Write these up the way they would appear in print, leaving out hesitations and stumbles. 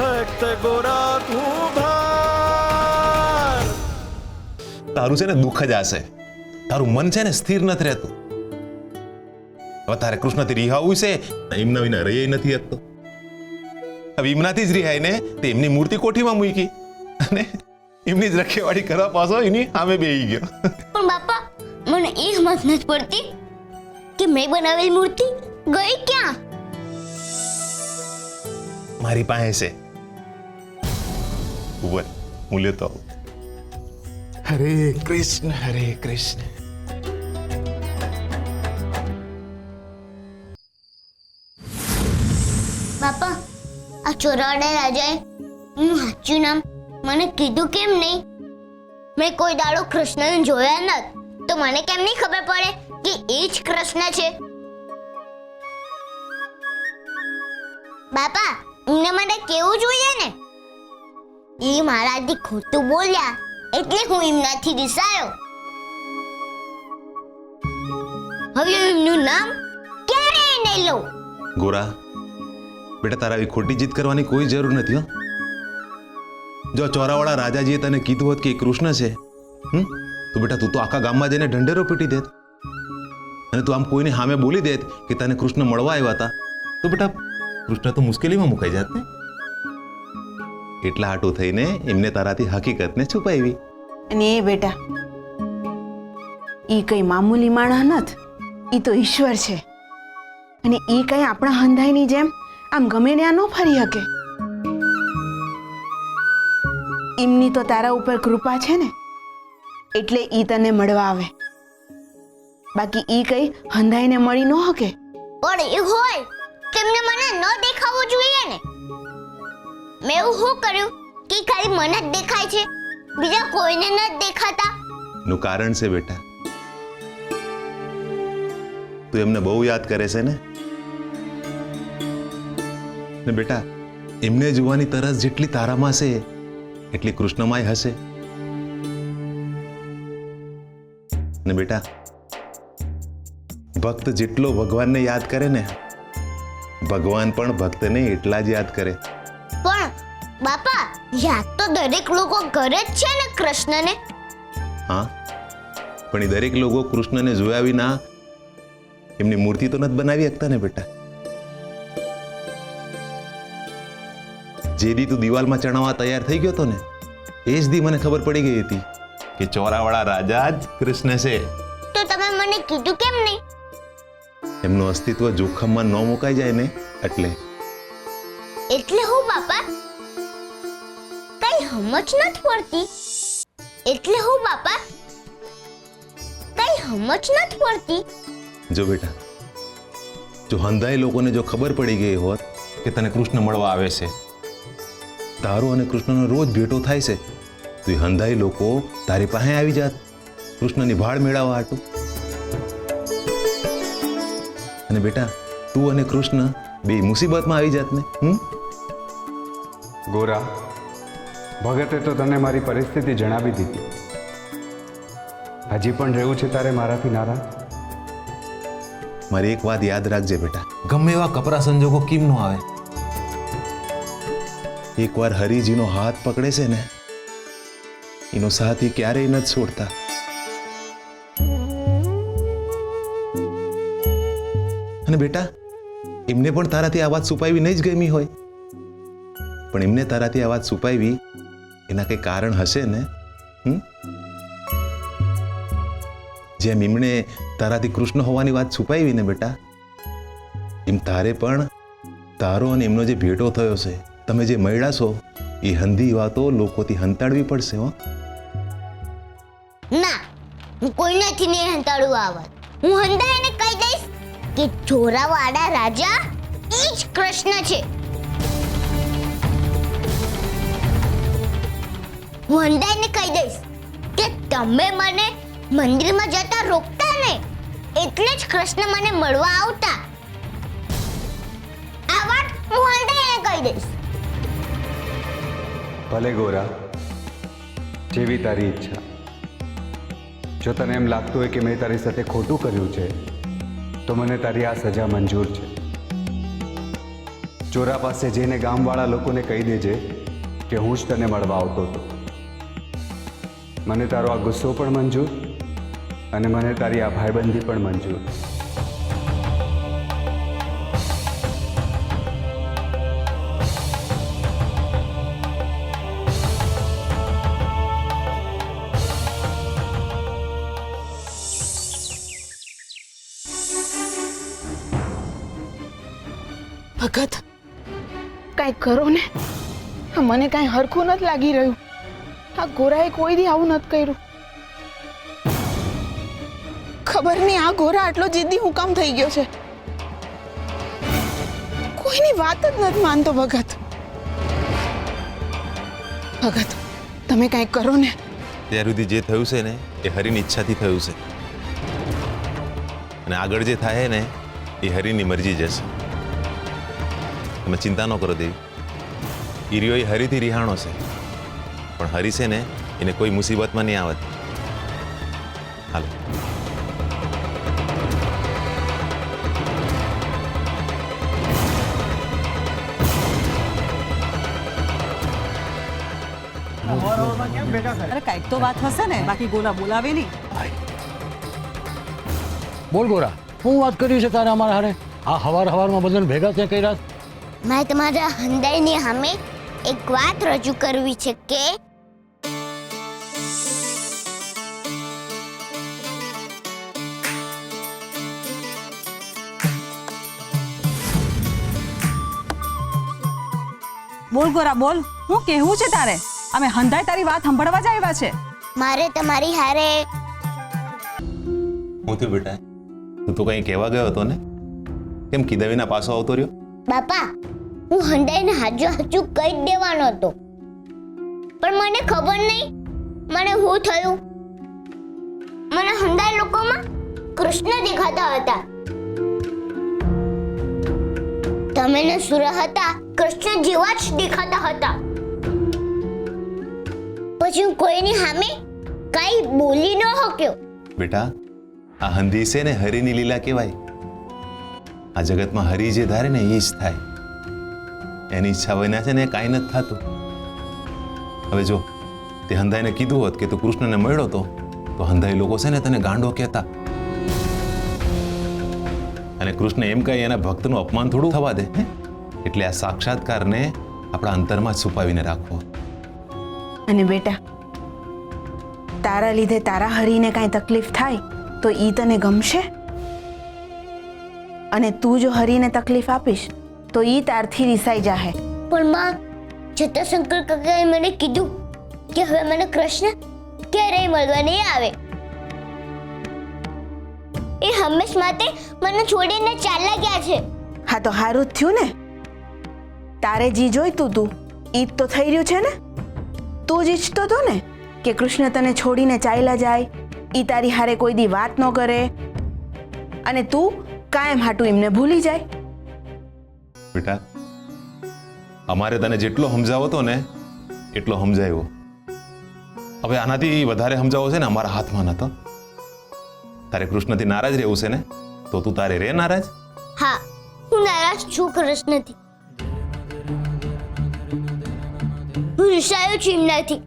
ભક્ત ગોરા તું ભાર. તારું છે ને દુઃખ જ આશે, તારું મન છે ને સ્થિર નથી રહેતું. હવે તારે કૃષ્ણથી રિહાવું છે, એમના વિના રહી નથી શકતો. હવે એમનાથી જ રિહાય ને તે એમની મૂર્તિ કોઠીમાં મૂકી અને એમની જ રખેવાળી કરવા પાછો એની સામે બેહી ગયો. પણ બાપા મને એ સમજ નથી પડતી કે મેં બનાવેલી મૂર્તિ ગઈ ક્યાં? મારી પાસે છે. ઉપર હું લેતો આવું. હરે કૃષ્ણ હરે કૃષ્ણ. બાપા આ ચોરાડા રાજાએ હું સાચું નામ મને કીધું કેમ નહીં? મેં કોઈ દાડો કૃષ્ણને જોયા નથી તો મને કેમ નહીં ખબર પડે કે એ જ કૃષ્ણ છે? બાપા એમને મને કેવું જોઈએ ને? એ મારાથી ખોટું બોલ્યા એટલે હું એમનાથી રિસાયો. હવે એમનું નામ ક્યારેય નહીં લઉં. ગોરા બેટા, તારા આવી ખોટી જીત કરવાની કોઈ જરૂર નથી. હો, જો ચોરાવાળા રાજાજીએ તને કીધું હોત કે એ કૃષ્ણ છે, તો બેટા તું તો આખા ગામમાં જઈને ઢંઢેરો પીટી દેત અને તું આમ કોઈને સામે બોલી દેત કે તને કૃષ્ણ મળવા આવ્યા હતા, તો બેટા કૃષ્ણ તો મુશ્કેલીમાં મુકાઈ જાત ને. એટલા હાટું થઈને એમને તારાથી હકીકતને છુપાવી. અને એ બેટા ઈ કઈ મામૂલી માણસ નથી, ઈ તો ઈશ્વર છે. અને ઈ કઈ આપણા હંધાઈની જેમ આમ ગમે ત્યાં ન ફરી શકે. એમની તો તારા ઉપર કૃપા છે ને એટલે ઈ તને મળવા આવે. બાકી ઈ કઈ હંધાઈને મળી ન શકે. પણ એ હોય તેમને મને ન દેખાવું જોઈએ ને. મેં એવું શું કર્યું કે ખાલી મને જ દેખાય છે, બીજા કોઈને ન દેખાતા? નું કારણ છે બેટા, તું એમને બહુ યાદ કરે છે ને બેટા એમને જોવાની તરસ જેટલી તારામાં છે એટલી કૃષ્ણમાંય હશે ને. બેટા ભક્ત જેટલો ભગવાનને યાદ કરે ને ભગવાન પણ ભક્તને એટલા જ યાદ કરે. પણ બાપા યાદ તો દરેક લોકો કરે જ છે ને કૃષ્ણને. હા, પણ એ દરેક લોકો કૃષ્ણને જોયા વિના એમની મૂર્તિ તો નથી બનાવી શકતા ને બેટા. જે દી તું દિવાલમાં ચણાવવા તૈયાર થઈ ગયો હતો ને એ જ દી મને ખબર પડી ગઈ હતી કે ચોરાવાળા રાજા જ કૃષ્ણ છે. તો તમે મને કીધું કેમ નહીં? એમનું અસ્તિત્વ જોખમમાં ન મુકાઈ જાય ને એટલે. એટલે હું બાપા કઈ સમજ નથી પડતી. એટલે હું બાપા કઈ સમજ નથી પડતી. જો બેટા, જો હંધાઈ લોકોને જો ખબર પડી ગઈ હોત કે તને કૃષ્ણ મળવા આવે છે, તારો અને કૃષ્ણનો રોજ ભેટો થાય છે, તો એ હંધાઈ લોકો તારી પાસે આવી જાત કૃષ્ણની ભાળ મેળવવા હાટું. અને બેટા તું અને કૃષ્ણ બે મુસીબતમાં આવી જાત ને. ગોરા, ભગતે તો તને મારી પરિસ્થિતિ જણાવી દીધી. હજી પણ રહેવું છે તારે મારાથી નારાજ? મારી એક વાત યાદ રાખજે બેટા, ગમે એવા કપરા સંજોગો કેમ નો આવે, એકવાર હરિજીનો હાથ પકડે છે ને એનો સાથી ક્યારેય નથી છોડતા. અને બેટા એમને પણ તારાથી આ વાત છુપાવી નહીં જ ગમી હોય, પણ એમને તારાથી આ વાત છુપાવી એના કઈ કારણ હશે ને. જેમ એમણે તારાથી કૃષ્ણ હોવાની વાત છુપાવી ને બેટા, એમ તારે પણ તારો અને એમનો જે ભેટો થયો છે, તમે જે મળ્યા છો, એ હંધી વાતો લોકોથી હંતાડવી પડશે. હો ના, હું કોઈનાથી નહીં હંતાડું આ વાત. હું હંધાઈને કહી દઈશ કે ચોરાવાળા રાજા એ જ કૃષ્ણ છે. હું હંધાઈને કહી દઈશ કે તમે મને મંદિરમાં જતા રોકતા ને એટલે જ કૃષ્ણ મને મળવા આવતા. આ વાત હું હંધાઈને કહી દઈશ. ભલે ગોરા, જેવી તારી ઈચ્છા. જો તને એમ લાગતું હોય કે મેં તારી સાથે ખોટું કર્યું છે તો મને તારી આ સજા મંજૂર છે. ચોરા પાસે જઈને ગામવાળા લોકોને કહી દેજે કે હું જ તને મળવા આવતો હતો. મને તારો આ ગુસ્સો પણ મંજૂર અને મને તારી આ ભાઈબંધી પણ મંજૂર. ભગત કાંઈ કરો ને, મને કાંઈ હરખું નથી લાગી રહ્યું. આ ગોરાએ કોઈ દી આવું નથી કર્યું. ખબર નહીં આ ગોરા આટલો જિદ્દી હું કામ થઈ ગયો છે. કોઈની વાત જ નથી માનતો. ભગત ભગત તમે કાંઈ કરો ને. ત્યાર સુધી જે થયું છે ને એ હરિની ઈચ્છાથી થયું છે, અને આગળ જે થાય ને એ હરિની મરજી જશે. તમે ચિંતા ન કરો દેવી. ઈરિયો એ હરિથી રિહાણો છે, પણ હરી છે ને એને કોઈ મુસીબતમાં નહીં આવત. હાલો. અરે કાંઈક તો વાત હશે ને, બાકી ગોલા બોલાવે નહીં. બોલ ગોરા, શું વાત કરી છે તારે અમારા હારે? આ હવારમાં બધાને ભેગા ત્યાં કર્યા? મારે તમારા હંદાઈની સામે એક વાત રજૂ કરવી છે કે બોલ ગોરા બોલ, શું કહેવું છે તારે? અમે હંધાય તારી વાત સાંભળવા જ આવ્યા છે. મારે તમારી હારે હું થયું બેટા? તું તો કંઈ કહેવા ગયો હતો ને? કેમ કીધા વિના પાછો આવતો રહ્યો? બાપા, હું હંદાઈને હાજુ કહી જ દેવાનો હતો, પણ મને ખબર નહીં મને શું થયું. મને હંદાઈ લોકોમાં કૃષ્ણ દેખાતા હતા. તમે ને સુર હતા કૃષ્ણ જેવા જ દેખાતા હતા. પછી હું કોઈની સામે કઈ બોલી ન શક્યો. બેટા, આ હંધી છે ને હરિની લીલા કહેવાય. આ જગતમાં હરિ જે ધારે ને એ જ થાય. એની ઈચ્છા વિના છે ને કાંઈ નથી થતું. હવે જો તે હંધાઈને કીધું હોત કે તું કૃષ્ણને મળ્યો તો હંધાઈ લોકો છે ને તને ગાંડો કહેતા, અને કૃષ્ણ એમ કહી એના ભક્તનું અપમાન થોડું થવા દે. એટલે આ સાક્ષાત્કારને આપણા અંતરમાં જ છુપાવીને રાખવો. અને બેટા, તારા લીધે તારા હરીને કાંઈ તકલીફ થાય તો ઈ તને ગમશે? અને તું જો હરીને તકલીફ આપીશ તો ઈ તારથી રિસાઈ જાહે. પણ માં, જટાશંકર કાકાએ મને કીધું કે હવે મને કૃષ્ણ ક્યારેય મળવા નહીં આવે. એ હંમેશ માટે મને છોડીને ચાલ્યા ગયા છે. હા તો હારું જ થયું ને. તારે જી જોઈતું તું ઈ જ તો થઈ રહ્યું છે ને. તું જ ઈચ્છતો હતો ને કે કૃષ્ણ તને છોડીને ચાલ્યા જાય, ઈ તારી હારે કોઈ દી વાત ન કરે, અને તું કાયમ હાટું એમને ભૂલી જાય. બેટા, અમારે તને જેટલો સમજાવો હતો ને એટલો સમજાવ્યો. હવે આનાથી વધારે સમજાવો છે ને અમારા હાથમાં નતો. તારે કૃષ્ણથી નારાજ રહેવું છે ને તો તું તારે રે નારાજ. હા, હું નારાજ છું કૃષ્ણથી. હું રિસાયો છું એમનાથી,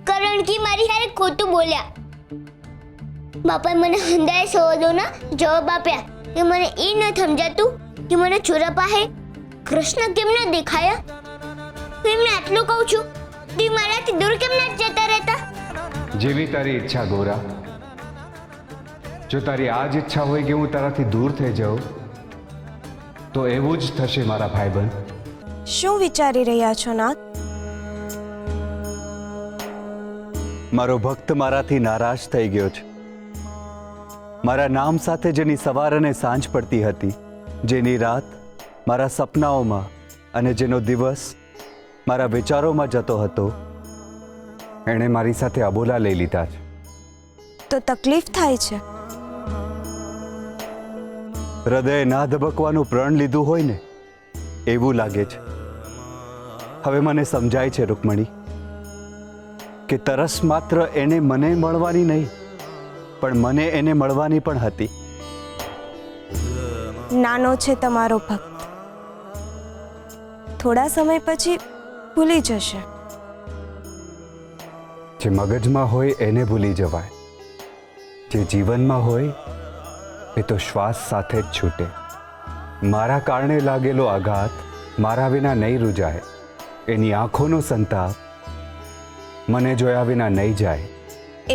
કારણ કે મારી હારે ખોટું બોલ્યા. બાપાએ મને હંધાએ સવાલોના જવાબ આપ્યા કે મને એ ન સમજાતું કે મને ચોરા પાસે કૃષ્ણ કેમ ન દેખાયા. હું એમને આટલું કહું છું તો મારાથી દૂર કેમ ન જતા રહેતા. જેવી તારી ઈચ્છા ગોરા. જો તારી આ જ ઈચ્છા હોય કે હું તારાથી દૂર થઈ જાઉં તો એવું જ થશે મારા ભાઈબંધ. શું વિચારી રહ્યા છો નાથ? મારો ભક્ત મારાથી નારાજ થઈ ગયો છે. મારા નામ સાથે જેની સવાર અને સાંજ પડતી હતી, જેની રાત મારા સપનાઓમાં અને જેનો દિવસ મારા વિચારોમાં જતો હતો, એણે મારી સાથે અબોલા લઈ લીધા છે. તો તકલીફ થાય છે. હૃદય ના ધબકવાનું પ્રણ લીધું હોય ને એવું લાગે છે. હવે મને સમજાય છે રૂકમણી કે તરસ માત્ર એને મને મળવાની નહીં, પણ મને એને મળવાની પણ હતી. નાનો છે તમારો ભક્ત, થોડા સમય પછી ભૂલી જશે. જે મગજમાં હોય એને ભૂલી જવાય, જે જીવનમાં હોય એ તો શ્વાસ સાથે જ છૂટે. મારા કારણે લાગેલો આઘાત મારા વિના નહીં રૂજાય, એની આંખોનો સંતાપ મને જોયા વિના નહીં જાય.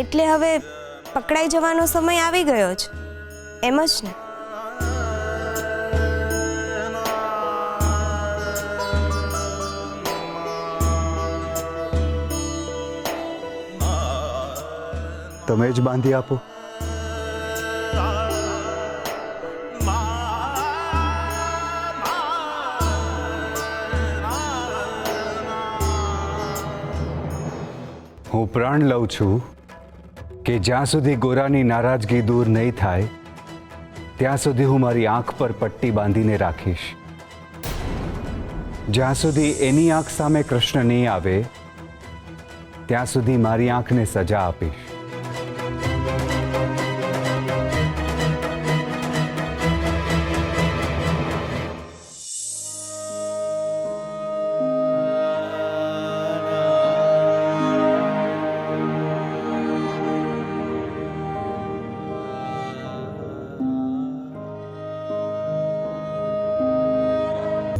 એટલે હવે પકડાઈ જવાનો સમય આવી ગયો છે, એમ જ ને? તમે જ બાંધી આપો. હું પ્રણ લઉં છું કે જ્યાં સુધી ગોરાની નારાજગી દૂર નહીં થાય ત્યાં સુધી હું મારી આંખ પર પટ્ટી બાંધીને રાખીશ. જ્યાં સુધી એની આંખ સામે કૃષ્ણ નહીં આવે ત્યાં સુધી મારી આંખને સજા આપીશ.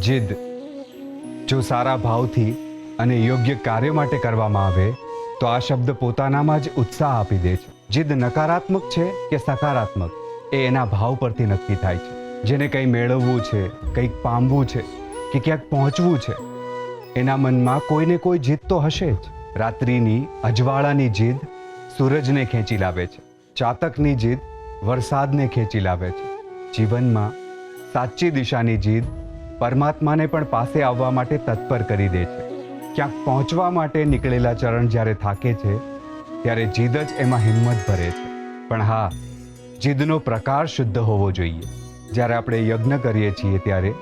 જીદ જો સારા ભાવથી અને યોગ્ય કાર્ય માટે કરવામાં આવે તો આ શબ્દ પોતાનામાં જ ઉત્સાહ આપી દે છે. જીદ નકારાત્મક છે કે સકારાત્મક એ એના ભાવ પરથી નક્કી થાય છે. જેને કંઈ મેળવવું છે, કંઈક પામવું છે કે ક્યાંક પહોંચવું છે, એના મનમાં કોઈને કોઈ જીદ તો હશે જ. રાત્રિની અજવાળાની જીદ સૂરજને ખેંચી લાવે છે, ચાતકની જીદ વરસાદને ખેંચી લાવે છે. જીવનમાં સાચી દિશાની જીદ પરમાત્માને પણ પાસે આવવા માટે તત્પર કરી દે છે. ક્યાંક પહોંચવા માટે નીકળેલા ચરણ જ્યારે થાકે છે ત્યારે જીદ જ એમાં હિંમત ભરે છે. પણ હા, જીદનો પ્રકાર શુદ્ધ હોવો જોઈએ. જ્યારે આપણે યજ્ઞ કરીએ છીએ ત્યારે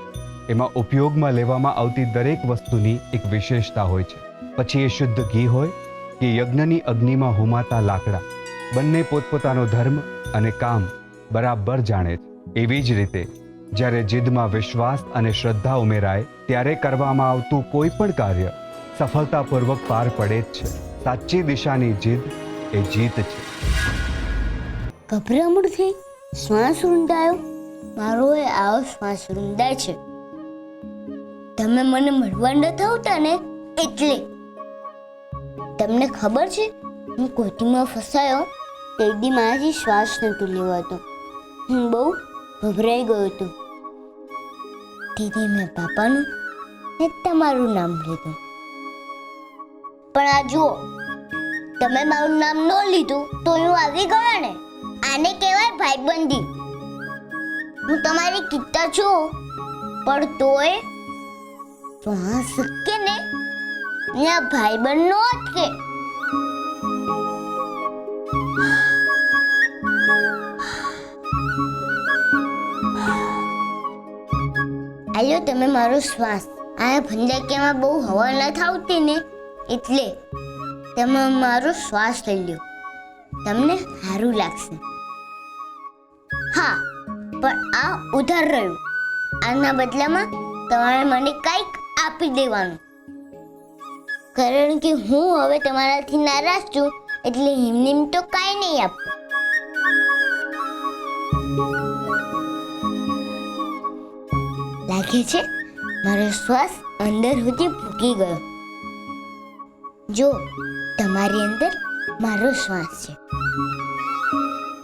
એમાં ઉપયોગમાં લેવામાં આવતી દરેક વસ્તુની એક વિશેષતા હોય છે. પછી એ શુદ્ધ ઘી હોય કે યજ્ઞની અગ્નિમાં હોમાતા લાકડા, બંને પોતપોતાનો ધર્મ અને કામ બરાબર જાણે છે. એવી જ રીતે જ્યારે જીદમાં વિશ્વાસ અને શ્રદ્ધા ઉમેરાય ત્યારે કરવામાં આવતું કોઈ પણ કાર્ય સફળતાપૂર્વક પાર પડે જ છે. સાચી દિશાની જીદ એ જીત છે. ગભરામણથી શ્વાસ રૂંધાયો, મારો એ આવો શ્વાસ રૂંધાય છે. તમે મને મળવા ન આવતા ને એટલે. તમને ખબર છે હું કોટીમાં ફસાયો તે દી મારાથી શ્વાસ નહોતું લેવાતો. હું બહુ ગભરાઈ ગયો હતો. તેથી મેં પાપાનું ને તમારું નામ લીધું. પણ આ જુઓ, તમે મારું નામ ન લીધું તો હું આવી ગયો ને. આને કહેવાય ભાઈબંધી. હું તમારી કિત્તા છું પણ તોય શ્વાસ કે ને ત્યાં ભાઈબંધ નો અટકે. આયો તમે મારો શ્વાસ. આ ભંડાકીયામાં બહુ હવા ન થાવતી ને એટલે તમે મારો શ્વાસ લઈ લ્યો. તમને સારું લાગશે. હા, પણ આ ઉધાર રહ્યું. આના બદલામાં તમારે મને કંઈક આપી દેવાનું. કારણ કે હું હવે તમારાથી નારાજ છું એટલે હિમનીમ તો કાંઈ નહીં આપું. લાગે છે મારો શ્વાસ અંદર સુધી પૂકી ગયો. જો તમારી અંદર મારો શ્વાસ છે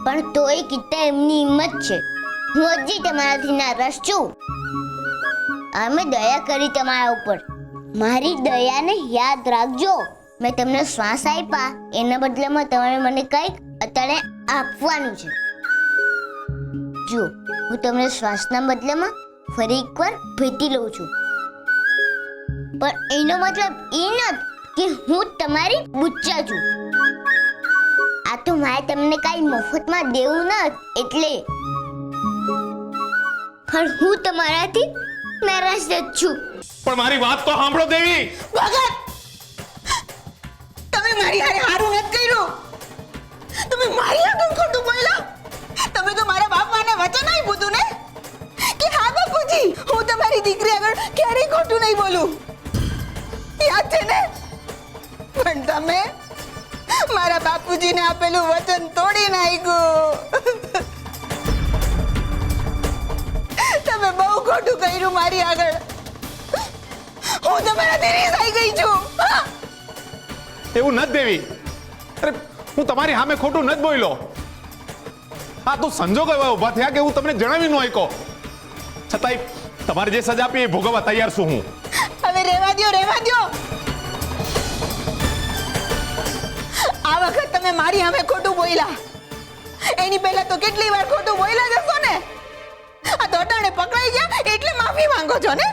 પણ તોય કિત્તા એમની હિંમત છે. હું હજી તમારાથી નારાજ છું. અમે દયા કરી તમારા ઉપર. મારી દયાને યાદ રાખજો. મેં તમને શ્વાસ આપ્યા એના બદલામાં તમારે મને કંઈક અત્યારે આપવાનું છે. જો હું તમને શ્વાસના બદલામાં ફરી એકવાર ભેટી લઉં છું. પણ એનો મતલબ એ નથી કે હું તમારી બુચ્ચા છું. આ તો મારે તમને કાંઈ મફતમાં દેવું નથી એટલે. પણ હું તમારાથી નારાજ જ છું. પણ મારી વાત તો સાંભળો દેવી. ભગત, તમે મારી હારે હારું નથી કર્યું. તમે મારી આગળ ખોટું બોલ્યા. તમે તો મારા બાપાને વચન આપ્યું હતું ને કે હા બાપુજી, હું તમારી મારી દીકરી આગળ ક્યારેય ખોટું નહીં બોલું, યાદ છે ને? પણ તમે મારા બાપુજીને આપેલું વચન તોડી નાખ્યું. તમે બહુ ખોટું કર્યું મારી આગળ. હું તમારાથી રીસાઈ ગઈ છું. હા? એવું નથી દેવી. અરે હું તમારી સામે ખોટું નથી બોલ્યો. હા તો સંજોગો એવા ઉભા થયા કે હું તમને જણાવી ન શક્યો. છતાંય તમારે જે સજા આપી એ ભોગવવા તૈયાર છું હું. હવે રહેવા દ્યો, રહેવા દ્યો. આ વખત તમે મારી સામે ખોટું બોલ્યા, એની પહેલા તો કેટલી વાર ખોટું બોલ્યા જશો ને. આ તો અટાણે પકડાઈ ગયા એટલે માફી માંગો છો ને?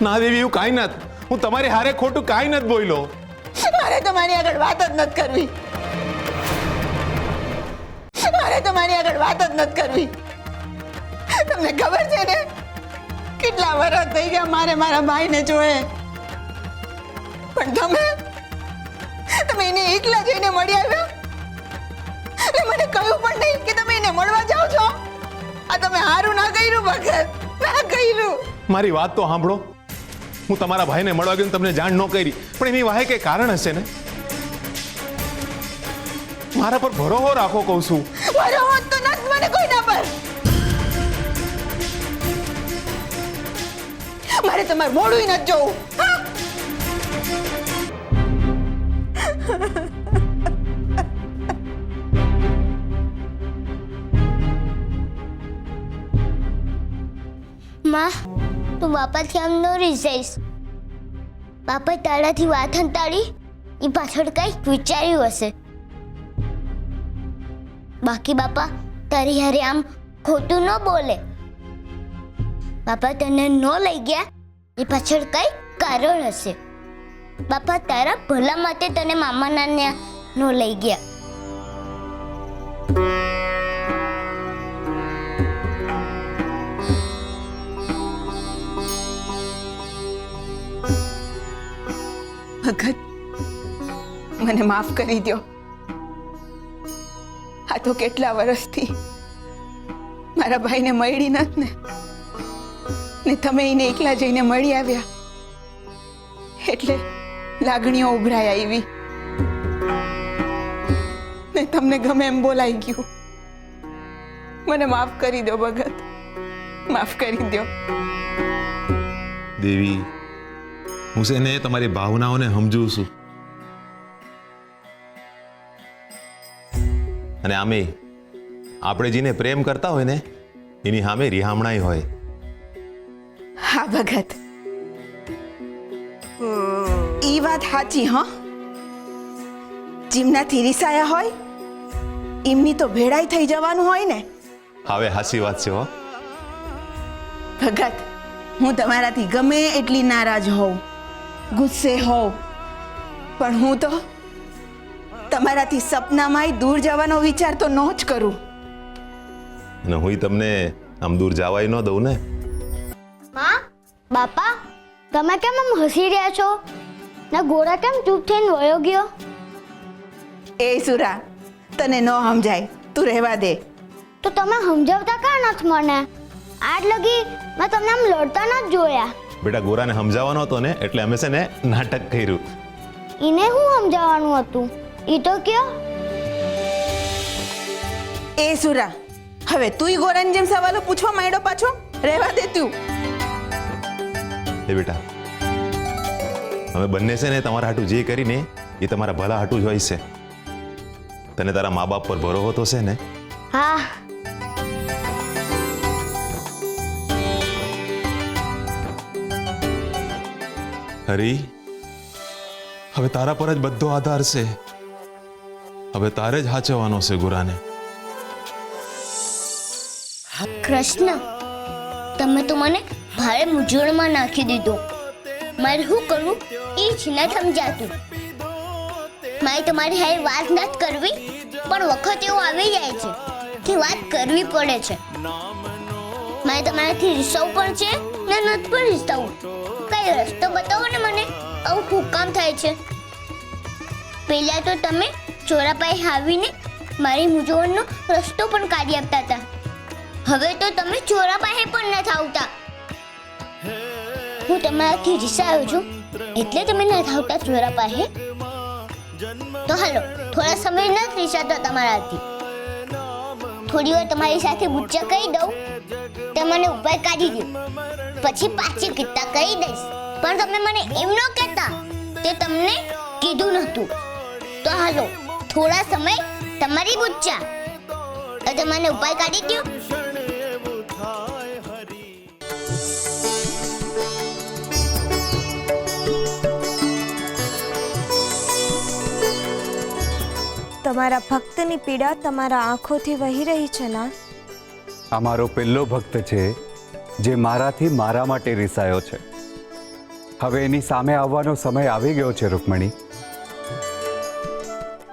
ના દેવી, એવું કાંઈ નથી. હું તમારી હારે ખોટું કાંઈ નથી બોલ્યો. મારે તમારી આગળ વાત જ નથી કરવી. મારે તમારી આગળ વાત જ નથી કરવી. તમને ખબર છે ને કેટલા વર્ષ થઈ ગયા મારે મારા ભાઈને જોયે, પણ તમે એને એકલા જઈને મળી આવ્યા. એટલે મને કહ્યું પણ નહીં કે તમે એને મળવા જાઓ છો. આ તમે હારું ના કર્યું ભગત, ના કર્યું. મારી વાત તો સાંભળો. હું તમારા ભાઈને મળવા ગયો ને તમને જાણ ન કરી, પણ એની વાહે કઈ કારણ હશે ને. મારા પર ભરોસો રાખો કહું છું. ભરોસો તો નથી મને કોઈના પર. મારે તમારું મોઢું નથી જોવું. હા? માં, તું બાપાથી આમ ન રીસાઈશ. બાપા તારાથી વાત હંતાડી એ પાછળ કંઈક વિચાર્યું હશે. બાકી બાપા તારી હારે આમ ખોટું ન બોલે. બાપા તને ન લઈ ગયા એ પાછળ કંઈક કારણ હશે. બાપા તારા ભલા માટે તને મામાના ત્યાં ન લઈ ગયા. ભગત, મને માફ કરી દો. આ તો કેટલા વર્ષથી મારા ભાઈને મળી નથી ને તમે એને એકલા જઈને મળી આવ્યા એટલે લાગણીઓ ઉભરાઈ આવી ને તમને ગમે એમ બોલાઈ ગયું. મને માફ કરી દો ભગત, માફ કરી દો. દેવી, હું છે ને તમારી ભાવનાઓને સમજુ છું, અને આમે આપણે જેને પ્રેમ કરતા હોય ને એની સામે રિહામણાઈ હોય. હા ભગત, ઈ વાત સાચી. હા, જીમનાથી રીસાયા હોય એમની તો ભેળાઈ થઈ જવાનું હોય ને. હવે હાસી વાત છે હો. ભગત, હું તમારાથી ગમે એટલી નારાજ હોઉં, ગુસ્સે હોઉં, પણ હું તો તમારાથી સપનામાંય દૂર જવાનો વિચાર તો ન જ કરું. અને હું તમને આમ દૂર જવાય ન દઉં ને. માં, બાપા, તમે કેમ આમ હસી રહ્યા છો? ના ગોરા કેમ ચૂપ થઈને વયો ગયો? એ સુરા, તને ન સમજાય, તું રહેવા દે. તો તમે સમજાવતા કાં નથી મને? આજ લગી મેં તમને આમ લડતા નથી જોયા. બેટા, ગોરાને સમજાવવાનો હતો ને એટલે અમે છે ને નાટક કર્યું. એને શું સમજાવવાનું હતું ઈ તો કયો. એ સુરા, હવે તુંય ગોરાની જેમ સવાલો પૂછવા માંડ્યો પાછો? રહેવા દે તું. એ બેટા, અમે બંને છે ને તમારા હાટું જે કરીને એ તમારા ભલા હાટું જ હોય છે. તને તારા મા બાપ પર ભરોસો તો છે ને? હા. હરી, હવે તારા પર જ બધો આધાર છે. હવે તારે જ હાચવવાનો છે ગોરાને. કૃષ્ણ, તમે તો મને ભારે મૂંઝવણમાં નાખી દીધો. મારે શું કરવું એ જ ન સમજાતું. મારે તમારી હારે વાત નથી કરવી, પણ વખત એવું આવી જાય છે કે વાત કરવી પડે છે. મારે તમારાથી રીસાવું પણ છે ને નથી પણ રીસાવું. કઈ રસ્તો બતાવો ને મને, આવું શું કામ થાય છે? પહેલા તો તમે ચોરાપાઈ આવીને મારી મૂંઝવણનો રસ્તો પણ કાઢી આપતા હતા. હવે તો તમે ચોરાપાઈ પણ નથી આવતા. હું તમારાથી રિસાયો છું એટલે તમે નથી આવતા ચોરા પાસે. તો હાલો, થોડા સમય નથી રિસાતો તમારાથી. થોડી વાર તમારી સાથે બુચ્ચા કહી દઉં તે મને ઉપાય કાઢી દો, પછી પાછી કિત્તા કહી દઈશ. પણ તમે મને એમ ન કહેતા, તે તમને કીધું નહોતું. તો હાલો, થોડા સમય તમારી બુચ્ચા, તો મને ઉપાય કાઢી દો. તમારા ભક્તની પીડા તમારા આંખોથી વહી રહી છે ના? આ મારો પહેલો ભક્ત છે જે મારાથી મારા માટે રિસાયો છે. હવે એની સામે આવવાનો સમય આવી ગયો છે રૂકમણી.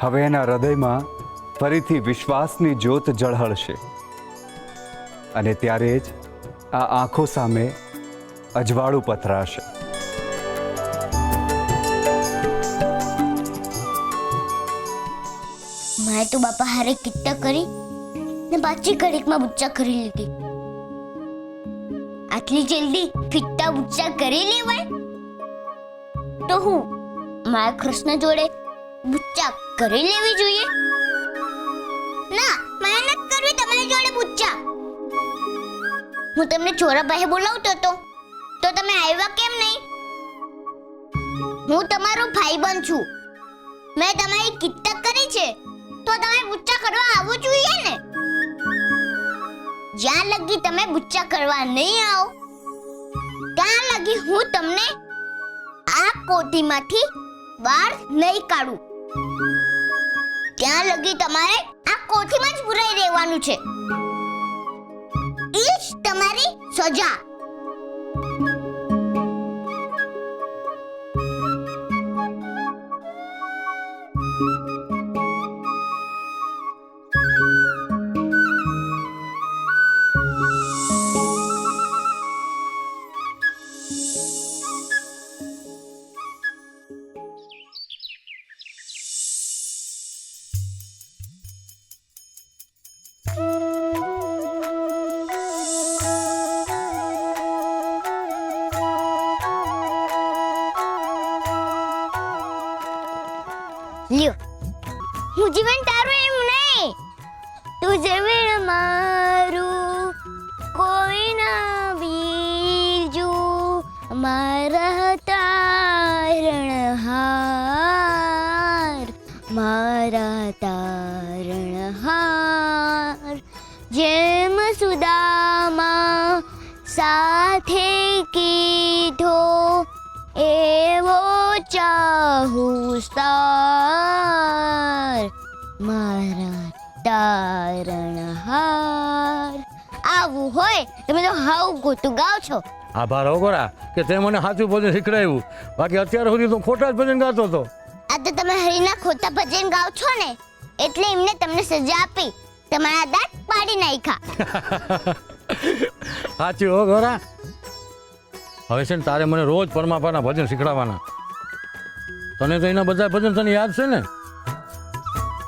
હવે એના હૃદયમાં ફરીથી વિશ્વાસની જ્યોત ઝળહળશે અને ત્યારે જ આ આંખો સામે અજવાળું પથરાશે. મેં તો બાપા હારે કિત્તા કરી ને પાછી ઘડીકમાં બુચ્ચા કરી લીધી. આટલી જલ્દી કિત્તા બુચ્ચા કરી લેવાય? તો હું મારા કૃષ્ણ જોડે બુચ્ચા કરી લેવી જોઈએ? ના, મહેનત કરવી તમારી જોડે બુચ્ચા. હું તમને ચોરા પાસે બોલાવતો હતો તો તમે આવ્યા કેમ નહીં? હું તમારો ભાઈબંધ છું. મેં તમારી કિત્તા કરી છે તો તમે બુચ્ચા કરવા આવવું જોઈએ ને. જ્યાં લગી તમે બુચ્ચા કરવા નહીં આવો ત્યાં લગી હું તમને આ કોઠીમાંથી બહાર નહીં કાઢું. ત્યાં લગી તમારે આ કોઠીમાં જ પુરાઈ રહેવાનું છે. એ જ તમારી સજા. લ્યો, હું જીવન તારું એમ નહીં, તું જીવન મારું, કોઈ ના બીજું, મારા તારણહાર, મારા તારણહાર. જેમ સુદામા સાથે કીધો એવો ચાહું સાર, મારા તારણહાર. આવું હોય તમે તો હાવ ગોતું ગાવ છો. આભાર હો ગોરા કે તે મને સાચું ભજન શીખડાવ્યું, બાકી અત્યાર સુધી તો ખોટા જ ભજન ગાતો હતો. આ તો તમે હરિના ખોટા ભજન ગાવ છો ને એટલે એમને તમને સજા આપી, તમારા દાંત પાડી નાખ્યા. સાચું હો ગોરા. હવે છે ને તારે મને રોજ પરમાપાના ભજન શીખડાવવાના. તને તો એના બધા ભજન તને યાદ છે ને?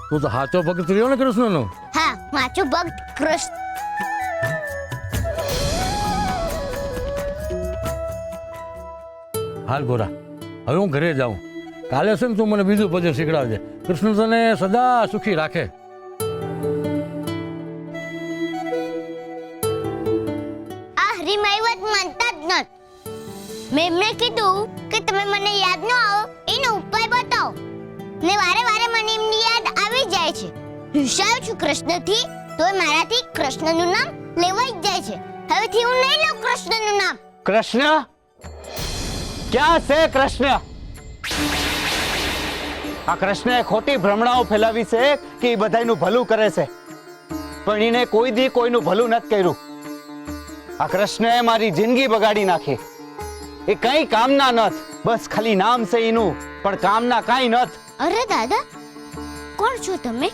તું તો સાચો ભક્ત રહ્યો ને કૃષ્ણનો. હા, માચો ભક્ત કૃષ્ણ. હાલ ગોરા, હવે હું ઘરે જાઉં. કાલે છે ને તું મને બીજું ભજન શીખડાવજે. કૃષ્ણ તને સદા સુખી રાખે. આ હરિમાઈ વાત માનતા જ નથી. મેં એમને કીધું કે તમે મને યાદ ન આવો એનો ઉપાય બતાવો ને વારે વારે મને એમની યાદ આવી જાય છે. રિસાયો છું કૃષ્ણથી તો મારાથી કૃષ્ણનું નામ લેવાઈ જ જાય છે. હવેથી હું નહીં લઉં કૃષ્ણનું નામ. કૃષ્ણ ક્યાં છે? કૃષ્ણ આ કૃષ્ણએ ખોટી ભ્રમણાઓ ફેલાવી છે કે એ બધાયનું ભલું કરે છે, પણ એને કોઈ દી કોઈનું ભલું નથી કર્યું. આ કૃષ્ણએ મારી જિંદગી બગાડી નાખી. એ કઈ કામના નથ, બસ ખાલી નામ છે એનું, પણ કામના કાઈ નથ. અરે દાદા, કોણ છો તમે?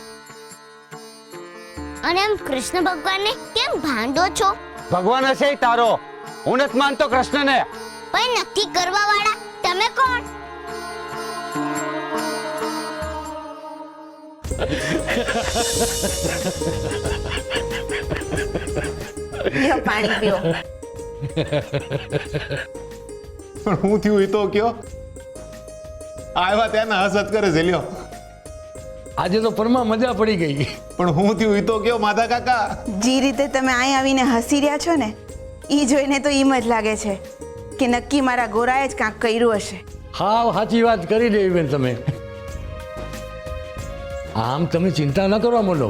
અને આમ કૃષ્ણ ભગવાનને કેમ ભાંડો છો? ભગવાન હશે ઈ તારો, હું નથી માનતો કૃષ્ણને. પણ નક્કી કરવા વાળા તમે કોણ? લ્યો પાણી પીઓ. પણ હું થયું એ તો કયો. આવ્યા ત્યાં હસત કરે છે લ્યો. આજે તો પરમાં મજા પડી ગઈ. પણ હું થયું એ તો કયો માધા કાકા. જે રીતે તમે અહીં આવીને હસી રહ્યા છો ને એ જોઈને તો એમ જ લાગે છે કે નક્કી મારા ગોરાએ જ કાંઈક કર્યું હશે. હા સાચી વાત કરી દેવી બેન તમે. આમ તમે ચિંતા ન કરવા માંડો.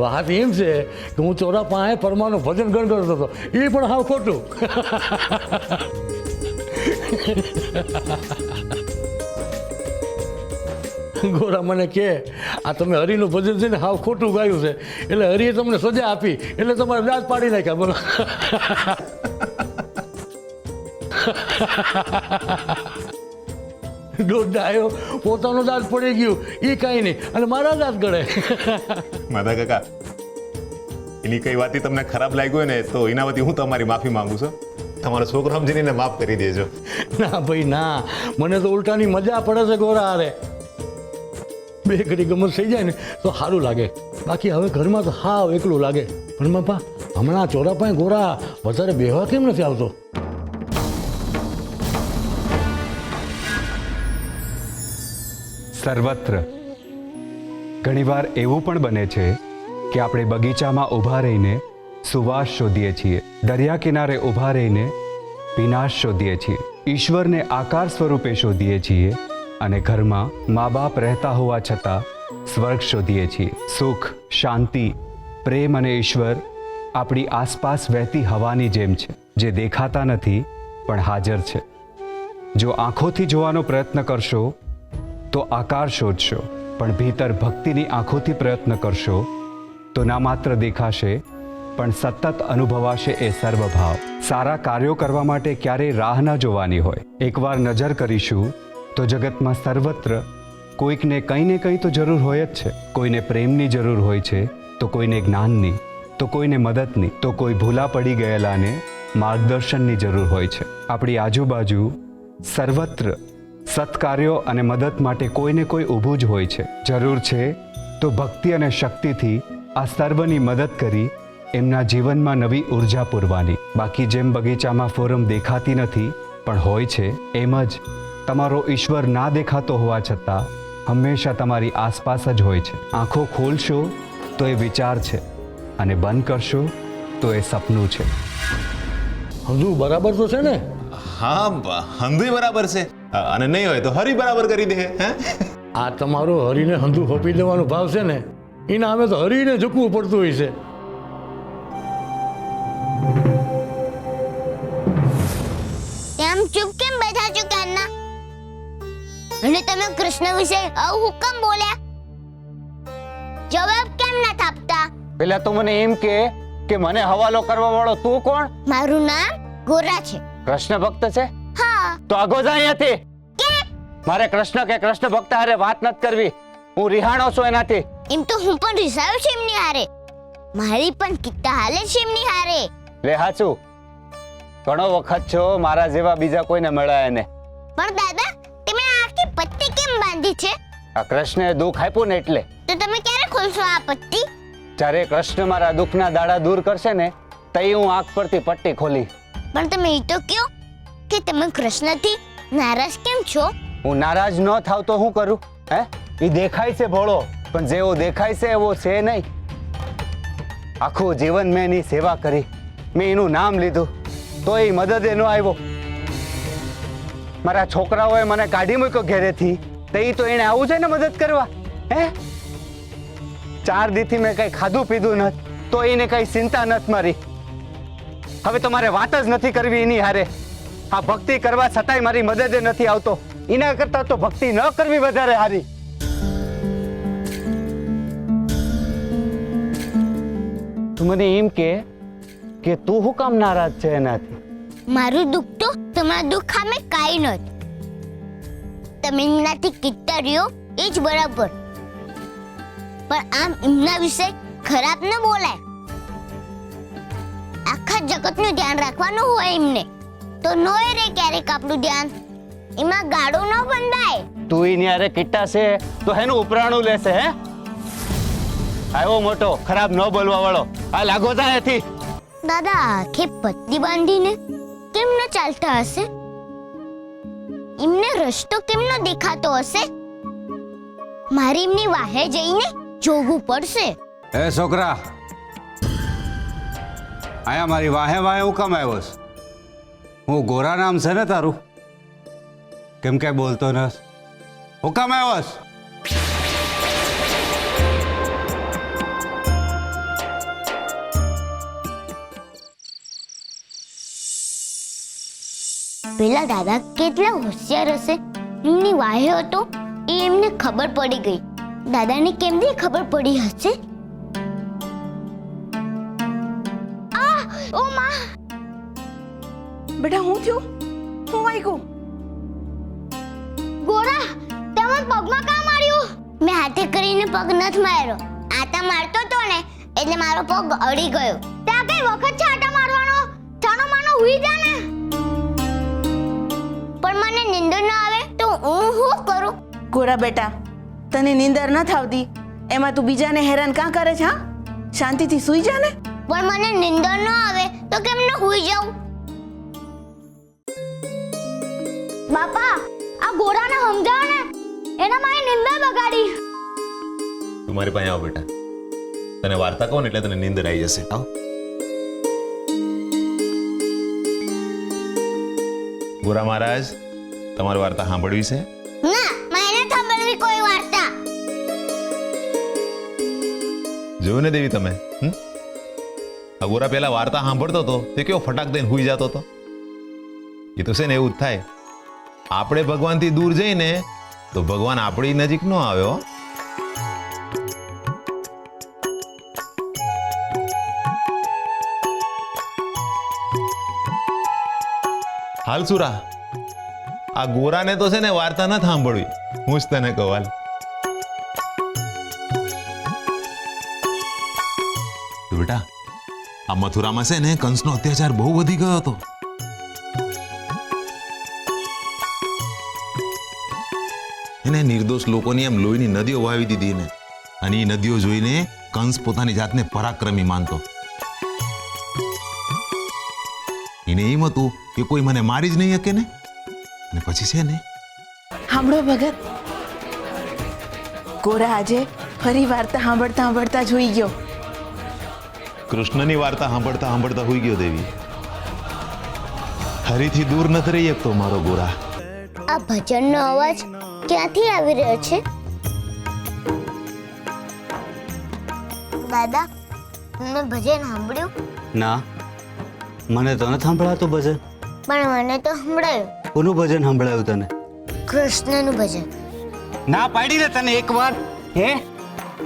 વાત એમ છે કે હું ચોરા પાસે પરમાનું ભજન ગણ કરતો હતો એ પણ હાવ ખોટું. ગોરા મને કે આ તમે હરિનું ભજન છે ને હાવ ખોટું ગાયું છે એટલે હરિએ તમને સજા આપી એટલે તમારે દાંત પાડી નાખ્યા. બોલો. દોઢ આવ્યો પોતાનો દાંત પડી ગયું એ કાંઈ નહીં અને મારા દાંત ગળે. માધા કાકા એની કઈ વાતી તમને ખરાબ લાગ્યું હોય ને તો એના વતી હું તમારી માફી માંગુ છું. તમારો છોકરો સમજીને એને માફ કરી દેજો. ના ભાઈ ના, મને તો ઉલટાની મજા પડે છે ગોરા હારે. બે ઘડી ગમત થઈ જાય ને તો સારું લાગે. બાકી હવે ઘરમાં તો હાવ એકલું લાગે. પણ બાપા હમણાં ચોરા પાસે ગોરા વધારે બેહવા કેમ નથી આવતો? સર્વત્ર ઘણીવાર એવું પણ બને છે કે આપણે બગીચામાં ઊભા રહીને સુવાસ શોધીએ છીએ, દરિયા કિનારે ઊભા રહીને વિનાશ શોધીએ છીએ, ઈશ્વરને આકાર સ્વરૂપે શોધીએ છીએ અને ઘરમાં મા બાપ રહેતા હોવા છતાં સ્વર્ગ શોધીએ છીએ. સુખ, શાંતિ, પ્રેમ અને ઈશ્વર આપણી આસપાસ વહેતી હવાની જેમ છે, જે દેખાતા નથી પણ હાજર છે. જો આંખોથી જોવાનો પ્રયત્ન કરશો તો આકાર શોધશો, પણ ભીતર ભક્તિની આંખોથી પ્રયત્ન કરશો તો ના માત્ર દેખાશે પણ સતત અનુભવાશે એ સર્વભાવ. સારા કાર્યો કરવા માટે ક્યારેય રાહ ન જોવાની હોય. એકવાર નજર કરીશું તો જગતમાં સર્વત્ર કોઈકને કંઈ ને કંઈ તો જરૂર હોય જ છે. કોઈને પ્રેમની જરૂર હોય છે, તો કોઈને જ્ઞાનની, તો કોઈને મદદની, તો કોઈ ભૂલા પડી ગયેલાને માર્ગદર્શનની જરૂર હોય છે. આપણી આજુબાજુ સર્વત્ર સત્કાર્યો અને મદદ માટે કોઈને કોઈ ઊભું જ હોય છે. જરૂર છે તો ભક્તિ અને શક્તિથી આ સર્વની મદદ કરી એમના જીવનમાં નવી ઉર્જા પૂરવાની. બાકી જેમ બગીચામાં ફોરમ દેખાતી નથી પણ હોય છે, એમ જ તમારો ઈશ્વર ના દેખાતો હોવા છતાં હંમેશા તમારી આસપાસ જ હોય છે. આંખો ખોલશો તો એ વિચાર છે અને બંધ કરશો તો એ સપનું છે. હજુ બરાબર તો છે ને? હા હંધુય બરાબર છે અને નહીં હોય તો હરી બરાબર કરી દે. હે આ તમારું હરીને હંધું હોપી દેવાનો ભાવ છે ને એના અમે તો હરીને ઝૂકવું પડતું હોય છે. તેમ ચૂપ કેમ બેઠા છો કાન્ના? અને તમે કૃષ્ણ વિશે આવું હુકમ બોલ્યા? જવાબ કેમ ના આપતા? પેલા તો મને એમ કે મને હવાલો કરવા વાળો તું કોણ? મારું નામ ગોરા છે. કૃષ્ણ ભક્ત છે? હા. તો આગો જા અહીંયાથી. મારે કૃષ્ણ કે કૃષ્ણ ભક્ત હારે વાત નથી કરવી. હું રિહાણો છું એનાથી. એમ તો હું પણ રિસાયો છે એમની હારે. મારી પણ કિત્તા હાલે છે એમની હારે. લે હાચું, ઘણો વખત છો મારા જેવા બીજા કોઈને મળ્યા એને. પણ દાદા તમે આખી પટ્ટી કેમ બાંધી છે? આ કૃષ્ણે દુઃખ આપ્યું ને એટલે. તો તમે ક્યારે ખોલશો આ પટ્ટી? જ્યારે કૃષ્ણ મારા દુઃખના દાડા દૂર કરશે ને તઈ હું આંખ પરથી પટ્ટી ખોલી. પણ તમે એ તો કહો કે તમે કૃષ્ણથી નારાજ કેમ છો? હું નારાજ ન થાવ તો શું કરું? હે, એ દેખાય છે ભોળો પણ જેવો દેખાય છે એવો છે નહીં. આખું જીવન મેં એની સેવા કરી, મેં એનું નામ લીધું તો એ મદદે ન આવ્યો. મારા છોકરાઓએ મને કાઢી મૂક્યો ઘેરેથી તો એ તો એને આવું છે ને મદદ કરવા. હે, 4 દીથી મેં કઈ ખાધું પીધું નથી તો એને કઈ ચિંતા નથી મારી. હવે તો મારે વાત જ નથી કરવી એની હારે. આ ભક્તિ કરવા છતાંય મારી મદદે નથી આવતો. એના કરતા તો ભક્તિ ન કરવી વધારે સારી. તું મને એમ કે તું શું કામ નારાજ છે એનાથી? મારું દુઃખ તો તમારા દુઃખ સામે કાંઈ નથી. તમે એમનાથી કિત્તા રહ્યો એ જ બરાબર. પણ આમ એમના વિશે ખરાબ ન બોલાય. આખા જગતનું ધ્યાન રાખવાનું હોય એમને તો નોય રે ક્યારેક આપણું ધ્યાન. એમાં ગાડું ન બંધાય. તું એની હારે કિટ્ટા છે તો એનું ઉપરાણું લેશે. હે, આવ્યો મોટો ખરાબ ન બોલવા વાળો. આ લાગો જા એથી. દાદા આખે પટ્ટી બાંધીને કેમ ન ચાલતા હશે? એમને રસ્તો કેમ ન દેખાતો હશે? મારે એમની વાહે જઈને જોવું પડશે. એ છોકરા, આયા મારી વાહે વાહે હું કામ આવ્યો છું? હું ગોરા નામ છે ને તારું? કેમ કે બોલતો ન? હું કામ આવ્યો છું? પેલા દાદા કેટલા હોશિયાર હશે. એમની વાહે હતો એ એમને ખબર પડી ગઈ. દાદાને કેમની ખબર પડી હશે? આ ઓ માં! બેટા હું થયું? હું વાગ્યું? ગોરા, તમે પગમાં કાં માર્યું? મેં હાથે કરીને પગ નથી માર્યો. આટા મારતો તો ને એટલે મારો પગ અડી ગયો. ત્યાં કઈ વખત છે આટા મારવાનો? થાનો માનો હુઈ જા ને. પણ મને નીંદર ન આવે તો હું શું કરું? ગોરા બેટા, તને નીંદર નથી આવતી એમાં તું બીજાને હેરાન કાં કરે છે? હા, શાંતિથી સૂઈ જા ને. પણ મને નીંદર ન આવે તો કેમ ન હુઈ જાઉં? બાપા, આ ગોરાને સમજાવો ને, એના મારી નીંદર બગાડી. તું મારી પાસે આવ બેટા, તને વાર્તા કહું ને એટલે તને નીંદર આવી જશે. આવ. ગોરા મહારાજ, તમારી વાર્તા સાંભળવી છે? ના, મને સાંભળવી કોઈ વાર્તા. જોયું ને દેવી તમે? ગોરા પેલા વાર્તા સાંભળતો હતો તે કેવો ફટાક દઈને હુઈ જતો હતો. એ તો છે ને એવું જ થાય. આપણે ભગવાનથી દૂર જઈને તો ભગવાન આપણી નજીક ન આવે. હો, હાલ સુરા, આ ગોરાને તો છે ને વાર્તા ન સાંભળવી. હું જ તને કહું હાલ. તો બેટા, આ મથુરામાં છે ને કંસનો અત્યાચાર બહુ વધી ગયો હતો. એને નિર્દોષ લોકોની એમ લોહીની નદીઓ વાવી દીધી ને, અને એ નદીઓ જોઈને કંસ પોતાની જાતને પરાક્રમી માનતો. એને એમ હતું કે કોઈ મને મારી જ નહીં શકે ને. અને પછી છે ને, સાંભળો ભગત, ગોરા આજે ફરી વાર્તા સાંભળતા સાંભળતા જોઈ ગયો. કૃષ્ણની વાર્તા સાંભળતા સાંભળતા હોઈ ગયો દેવી. હરીથી દૂર નથી રહી શકતો મારો ગોરા. આ ભજનનો અવાજ ક્યાંથી આવી રહ્યો છે? દાદા, તમે ભજન સાંભળ્યું? ના, મને તો નથી સંભળાતું ભજન. પણ મને તો સંભળાયું. કોનું ભજન સંભળાયું તને? કૃષ્ણનું ભજન. ના પાડી ને તને એકવાર, હે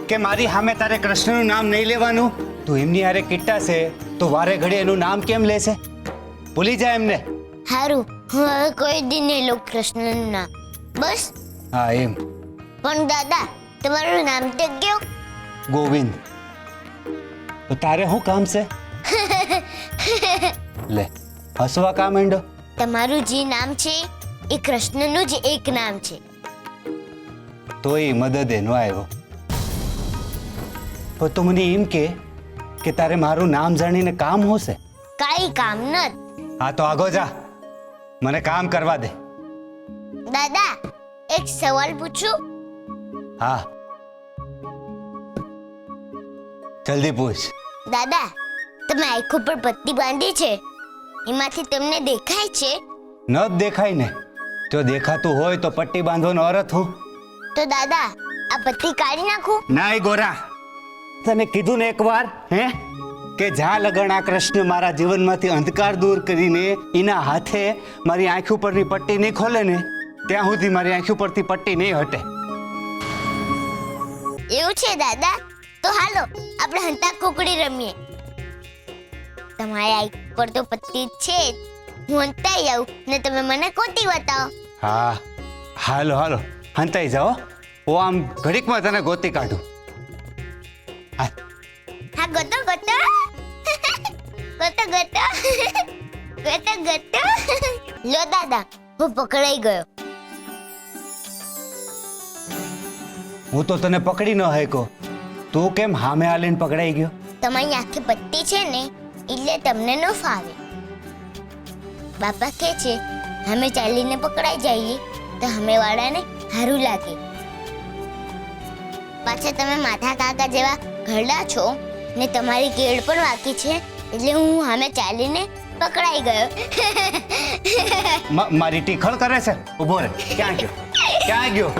કે મારી સામે તારે કૃષ્ણનું નામ નહીં લેવાનું? તું એમની હારે કિટ્ટા છે તો વારે ઘડી એનું નામ કેમ લેશે? ભૂલી જાય એમને. હારું, હું હવે કોઈ દી નહીં લઉં કૃષ્ણનું નામ. બસ. હા એમ. પણ દાદા, તમારું નામ તો કયો? ગોવિંદ. તો તારે શું કામ છે? લે, હસવા કા માંડો? તમારું જે નામ છે એ કૃષ્ણનું જ એક નામ છે. તો એ મદદ એનો આવ્યો. પણ તું મને એમ કે તારે મારું નામ જાણીને કામ હોશે? કાંઈ કામ નત. હા તો આગો જા, મને કામ કરવા દે. દાદા, એક સવાલ પૂછું? હા, જલ્દી પૂછ. દાદા, તમે આંખો પર પટ્ટી બાંધી છે, એમાંથી તમને દેખાય છે? ન જ દેખાય ને. જો દેખાતું હોય તો પટ્ટી બાંધવાનો અર્થ હું? તો દાદા, આ પટ્ટી કાઢી નાખું? નાય ગોરા, તને કીધું ને એકવાર, હે કે જ્યાં લગન આ કૃષ્ણ મારા જીવનમાંથી અંધકાર દૂર કરીને એના હાથે મારી આંખ ઉપરની પટ્ટી નહીં ખોલે ને, ત્યાં સુધી મારી આંખ ઉપરથી પટ્ટી નહીં હટે. એવું છે દાદા? તો હાલો આપણે હંતા કુકડી રમીએ. તમારી આંખ પર તો પટ્ટી છે જ. હું હંતાઈ જાઉં ને તમે મને કોટી બતાવો. હા, હાલો હાલો, હંતાઈ જાઓ. હું આમ ઘડીકમાં તને ગોતી કાઢું. હા, હા, ગોતો ગોતો ગોતો ગોતો ગોતો ગોતો. લો દાદા, હું પકડાઈ ગયો. હું તો તને પકડી ન શક્યો, તું કેમ હામે હાલીને પકડાઈ ગયો? તમારી આંખે પટ્ટી છે ને એટલે તમને ન ફાવે. બાપા કહે છે અમે ચાલીને પકડાઈ જઈએ તો અમે વાળાને સારું લાગે. પાછા તમે માથા કાકા જેવા ઘરડા છો ને તમારી કેળ પણ વાકી છે એટલે હું અમે ચાલીને પકડાઈ ગયો. મારી ટીખળ કરે છે. ઊભો રહે. ક્યાં ગયો? ક્યાં ગયો?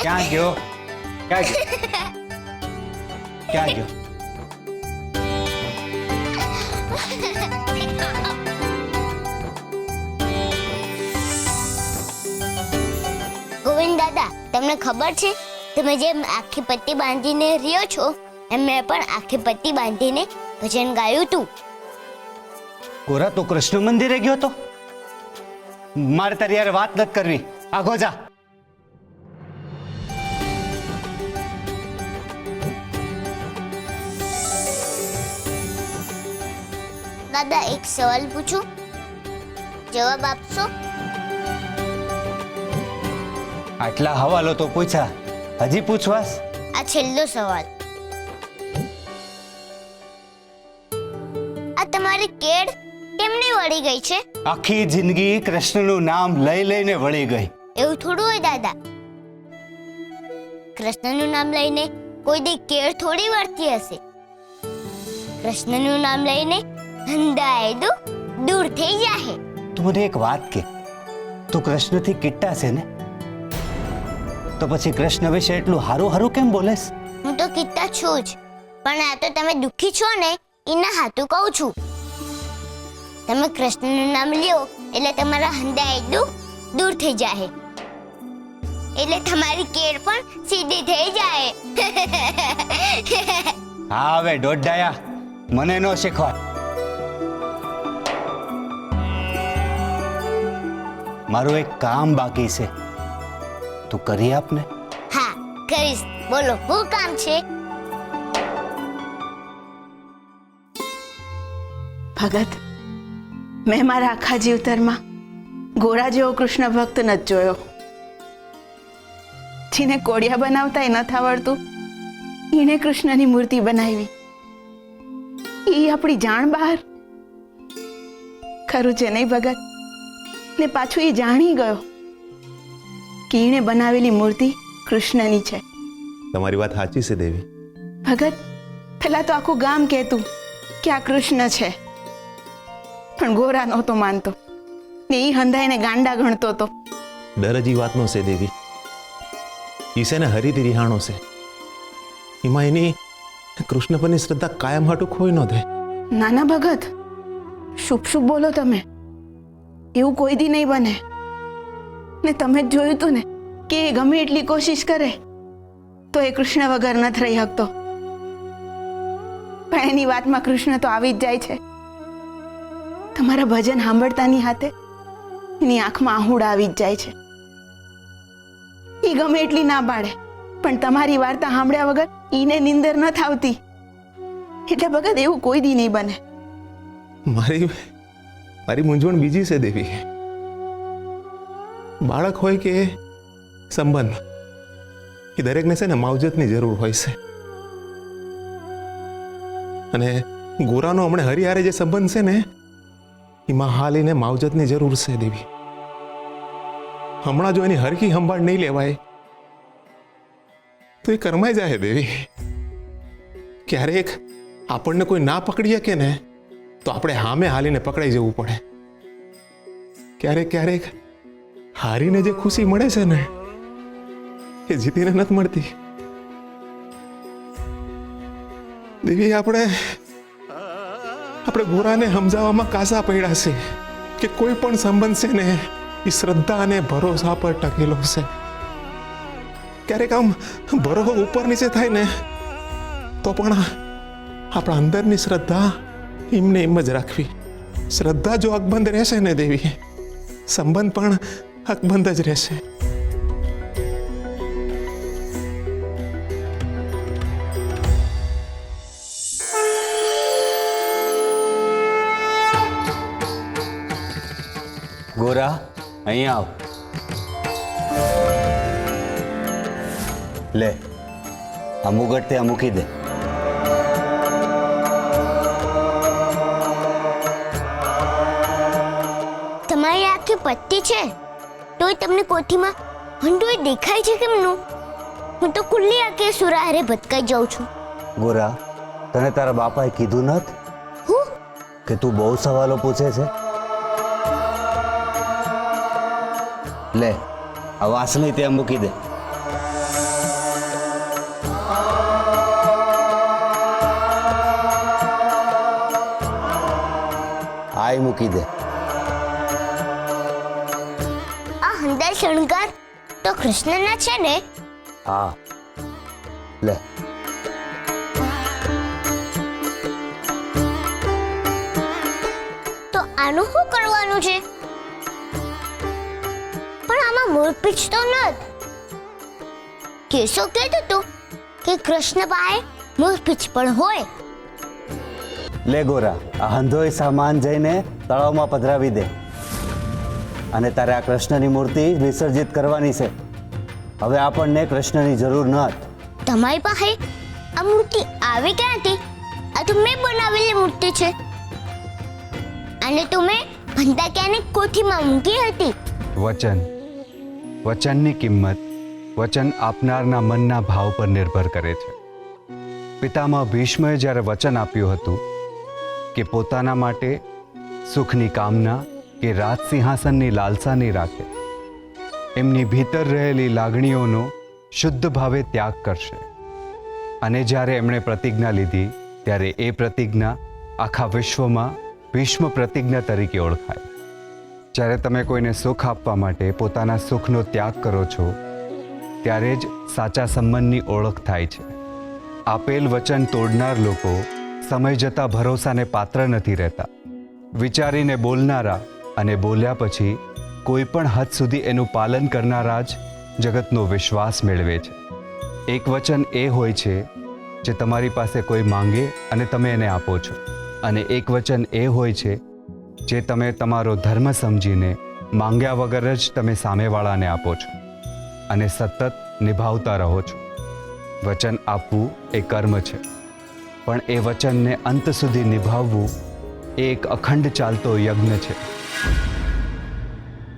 ક્યાં ગયો? ક્યાં ગયો? ક્યાં ગયો? ગોવિંદ દાદા, તમને ખબર છે તમે જેમ આખી પટ્ટી બાંધીને રહ્યો છો એમ મેં પણ આખી પટ્ટી બાંધીને ભજન ગાયું હતું. ગોરા, તું કૃષ્ણ મંદિરે ગયો તો? મારે તારી યાર વાત નથી કરવી. આગો જા. દાદા, એક સવાલ પૂછું, જવાબ આપશો? આટલા હવાલો તો પૂછ્યા, હજી પૂછવાસ? આ છેલ્લો સવાલ. આ તમારી કેળ કેમ નહીં વળી ગઈ છે? આખી જિંદગી કૃષ્ણનું નામ લઈ લઈને વળી ગઈ. એવું થોડું હોય દાદા. કૃષ્ણનું નામ લઈને કોઈ દી કેળ થોડી વળતી હશે. કૃષ્ણનું નામ લઈને અંધાયડું દૂર થઈ જાહે. તું મને એક વાત કે, તું કૃષ્ણથી કિટ્ટા છે ને, તો પછી કૃષ્ણ વિશે એટલું હારું હારું કેમ બોલેસ? હું તો કિટ્ટા છું જ, પણ આ તો તમે દુઃખી છો ને એના હાથું કહું છું. તમે કૃષ્ણનું નામ લ્યો એટલે તમારા હંધાયડું દૂર થઈ જાહે, એટલે તમારી કેળ પણ સીધી થઈ જાય. હા, હવે દોઢાયા, મને નો શીખવા. મારું એક કામ બાકી છે, તું કરી આપ ને. હા, કરીશ. બોલો, શું કામ છે? ભગત, મેં મારા આખા જીવતરમાં ગોરા જેવો કૃષ્ણ ભક્ત નથી જોયો. જેને કોડિયા બનાવતા નથી આવડતું એને કૃષ્ણની મૂર્તિ બનાવી. એ આપણી જાણ બહાર. ખરું છે નહીં ભગત? ને પાછું એ જાણી ગયો કે એણે બનાવેલી મૂર્તિ કૃષ્ણની છે. તમારી વાત સાચી છે દેવી. ભગત, પેલા તો આખું ગામ કહેતું કે આ કૃષ્ણ છે, પણ ગોરા નહોતો માનતો ને એ હંધાઈને ગાંડા ગણતો હતો. ડર જ ઈ વાતનો છે દેવી. ઈ છે ને હરીથી રિહાણો છે. એમાં એની કૃષ્ણ પરની શ્રદ્ધા કાયમ હાટું ખોઈ ન દે. નાના ભગત, શુભ શુભ બોલો તમે. એવું કોઈ દી નહીં બને. ને તમે જ જોયું તું ને કે એ ગમે એટલી કોશિશ કરે તો એ કૃષ્ણ વગર નથી રહી શકતો. પણ એની વાતમાં કૃષ્ણ તો આવી જ જાય છે. તમારા ભજન સાંભળતાની હાથે એની આંખમાં આહુડા આવી જ જાય છે. એ ગમે એટલી ના પાડે પણ તમારી વાર્તા સાંભળ્યા વગર ઈને નીંદર ન આવતી. એટલે ભગત, એવું કોઈ દી નહીં બને. મારી મૂંઝવણ બીજી છે દેવી. બાળક હોય કે સંબંધ, એ દરેકને છે ને માવજતની જરૂર હોય છે. અને ગોરાનો હમણે હરિહારે જે સંબંધ છે ને એમાં હાલ એને માવજતની જરૂર છે દેવી. હમણાં જો એની હરખી સંભાળ નહીં લેવાય તો એ કરમાઈ જાય દેવી. ક્યારેક આપણને કોઈ ના પકડી શકે ને તો આપણે સામે હાલીને પકડાઈ જવું પડે. ક્યારેક હારીને જે ખુશી મળે છે ને એ જીતીને નથી મળતી દેવી. આપણે ગોરાને સમજાવવામાં કાસા પડ્યા છે કે કોઈ પણ સંબંધ છે ને એ શ્રદ્ધા અને ભરોસા પર ટકેલો છે. ક્યારેક આમ ભરોસો ઉપર નીચે થાય ને તો પણ આપણા અંદરની શ્રદ્ધા એમને એમ જ રાખવી. શ્રદ્ધા જો અકબંધ રહેશે ને દેવી, સંબંધ પણ અકબંધ જ રહેશે. ગોરા, અહીંયા આવ. લે, આ મુગટ ત્યાં મૂકી દે. તમારી આખી પત્તી છે તોય તમને કોઠીમાં હંડોય દેખાય છે કેમનું? હું તો ખુલ્લી આંખે સુરા હારે ભટકાઈ જાઉં છું. ગોરા, તને તારા બાપાએ કીધું નત હું કે તું બહુ સવાલો પૂછે છે? લે, આ વાસણી ત્યાં મૂકી દે. આય મૂકી દે. આ હંડા શણગાર તો કૃષ્ણના છે ને? હા, લે. તો આનું શું કરવાનું છે? પણ આમાં મોરપીંછ તો નત. કેશો કહેતો તો કે કૃષ્ણ પાસે મોરપીંછ પણ હોય. લે ગોરા, આ હંધોય સામાન જઈને તળાવમાં પધરાવી દે. અને તારે આ કૃષ્ણની મૂર્તિ વિસર્જિત કરવાની છે. હવે આપણને કૃષ્ણની જરૂર નત. તમારી પાસે આ મૂર્તિ આવી ક્યાંથી? આ તો મેં બનાવેલી મૂર્તિ છે. અને તો મેં ભંડાક્યાની કોઠીમાં મૂકી હતી. વચનની કિંમત વચન આપનારના મનના ભાવ પર નિર્ભર કરે છે. પિતામહ ભીષ્મએ જ્યારે વચન આપ્યું હતું કે પોતાના માટે સુખની કામના કે રાજસિંહાસનની લાલસા નહીં રાખે, એમની ભીતર રહેલી લાગણીઓનો શુદ્ધ ભાવે ત્યાગ કરશે. અને જ્યારે એમણે પ્રતિજ્ઞા લીધી ત્યારે એ પ્રતિજ્ઞા આખા વિશ્વમાં ભીષ્મ પ્રતિજ્ઞા તરીકે ઓળખાય. જ્યારે તમે કોઈને સુખ આપવા માટે પોતાના સુખનો ત્યાગ કરો છો ત્યારે જ સાચા સંબંધની ઓળખ થાય છે. આપેલ વચન તોડનાર લોકો સમય જતાં ભરોસાને પાત્ર નથી રહેતા. વિચારીને બોલનારા અને બોલ્યા પછી કોઈ પણ હદ સુધી એનું પાલન કરનારા જ જગતનો વિશ્વાસ મેળવે છે. એક વચન એ હોય છે જે તમારી પાસે કોઈ માંગે અને તમે એને આપો છો, અને એક વચન એ હોય છે જે તમે તમારો ધર્મ સમજીને માંગ્યા વગર જ તમે સામેવાળાને આપો છો અને સતત નિભાવતા રહો છો. વચન આપવું એ કર્મ છે, પણ એ વચનને અંત સુધી નિભાવવું એ એક અખંડ ચાલતો યજ્ઞ છે.